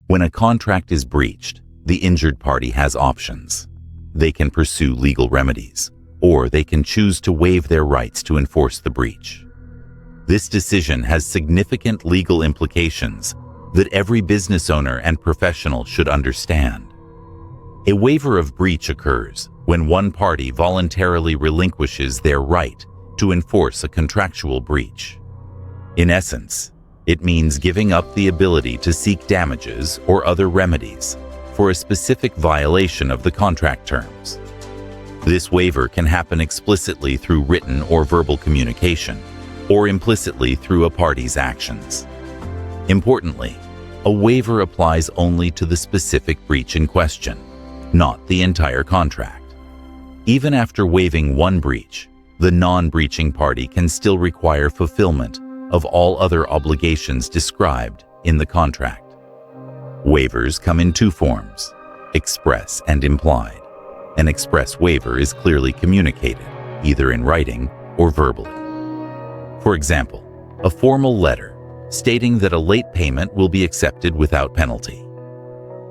When a contract is breached, the injured party has options. They can pursue legal remedies, or they can choose to waive their rights to enforce the breach. This decision has significant legal implications that every business owner and professional should understand. A waiver of breach occurs when one party voluntarily relinquishes their right to enforce a contractual breach. In essence, it means giving up the ability to seek damages or other remedies for a specific violation of the contract terms. This waiver can happen explicitly through written or verbal communication, or implicitly through a party's actions. Importantly, a waiver applies only to the specific breach in question, not the entire contract. Even after waiving one breach, the non-breaching party can still require fulfillment of all other obligations described in the contract. Waivers come in two forms, express and implied. An express waiver is clearly communicated, either in writing or verbally. For example, a formal letter stating that a late payment will be accepted without penalty.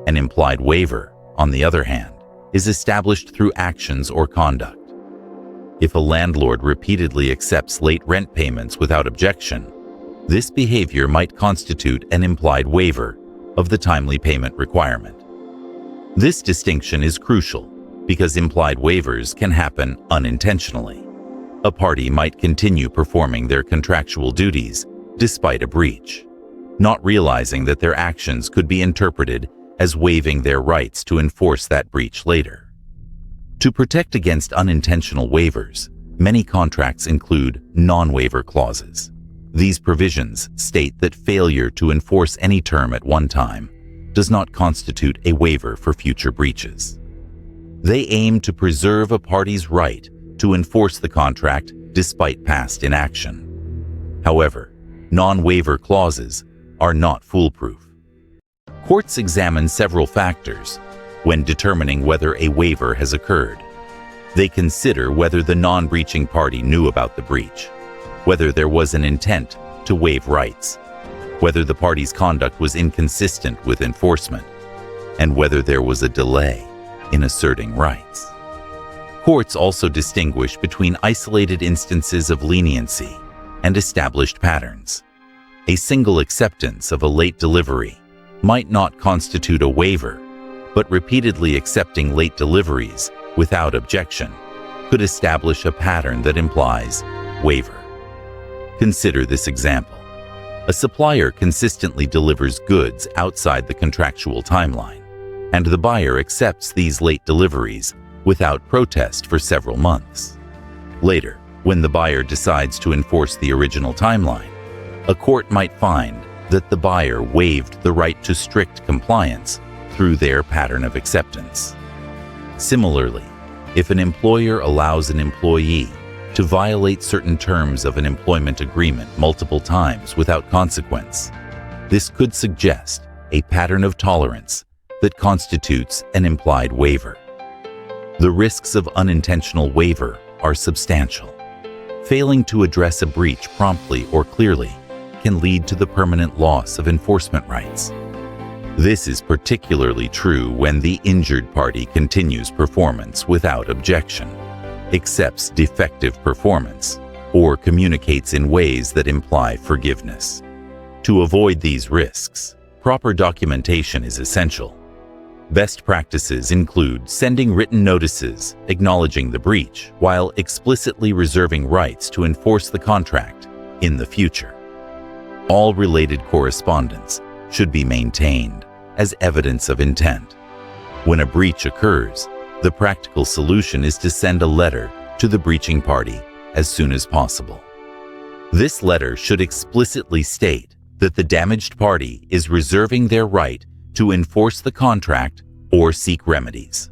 An implied waiver, on the other hand, is established through actions or conduct. If a landlord repeatedly accepts late rent payments without objection, this behavior might constitute an implied waiver of the timely payment requirement. This distinction is crucial because implied waivers can happen unintentionally. A party might continue performing their contractual duties despite a breach, not realizing that their actions could be interpreted as waiving their rights to enforce that breach later. To protect against unintentional waivers, many contracts include non-waiver clauses. These provisions state that failure to enforce any term at one time does not constitute a waiver for future breaches. They aim to preserve a party's right to enforce the contract despite past inaction. However, non-waiver clauses are not foolproof. Courts examine several factors when determining whether a waiver has occurred. They consider whether the non-breaching party knew about the breach, whether there was an intent to waive rights, whether the party's conduct was inconsistent with enforcement, and whether there was a delay in asserting rights. Courts also distinguish between isolated instances of leniency and established patterns. A single acceptance of a late delivery might not constitute a waiver, but repeatedly accepting late deliveries without objection could establish a pattern that implies waiver. Consider this example. A supplier consistently delivers goods outside the contractual timeline, and the buyer accepts these late deliveries without protest for several months. Later, when the buyer decides to enforce the original timeline, a court might find that the buyer waived the right to strict compliance through their pattern of acceptance. Similarly, if an employer allows an employee to violate certain terms of an employment agreement multiple times without consequence, this could suggest a pattern of tolerance that constitutes an implied waiver. The risks of unintentional waiver are substantial. Failing to address a breach promptly or clearly can lead to the permanent loss of enforcement rights. This is particularly true when the injured party continues performance without objection, accepts defective performance, or communicates in ways that imply forgiveness. To avoid these risks, proper documentation is essential. Best practices include sending written notices acknowledging the breach while explicitly reserving rights to enforce the contract in the future. All related correspondence should be maintained as evidence of intent. When a breach occurs, the practical solution is to send a letter to the breaching party as soon as possible. This letter should explicitly state that the damaged party is reserving their right to enforce the contract or seek remedies.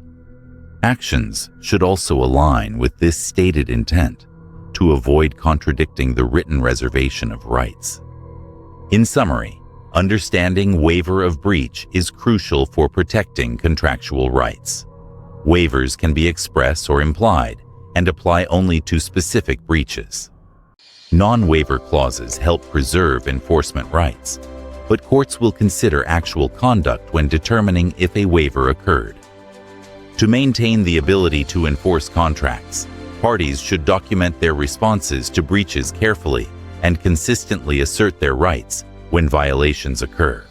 Actions should also align with this stated intent to avoid contradicting the written reservation of rights. In summary, understanding waiver of breach is crucial for protecting contractual rights. Waivers can be express or implied and apply only to specific breaches. Non-waiver clauses help preserve enforcement rights. but courts will consider actual conduct when determining if a waiver occurred. To maintain the ability to enforce contracts, parties should document their responses to breaches carefully and consistently assert their rights when violations occur.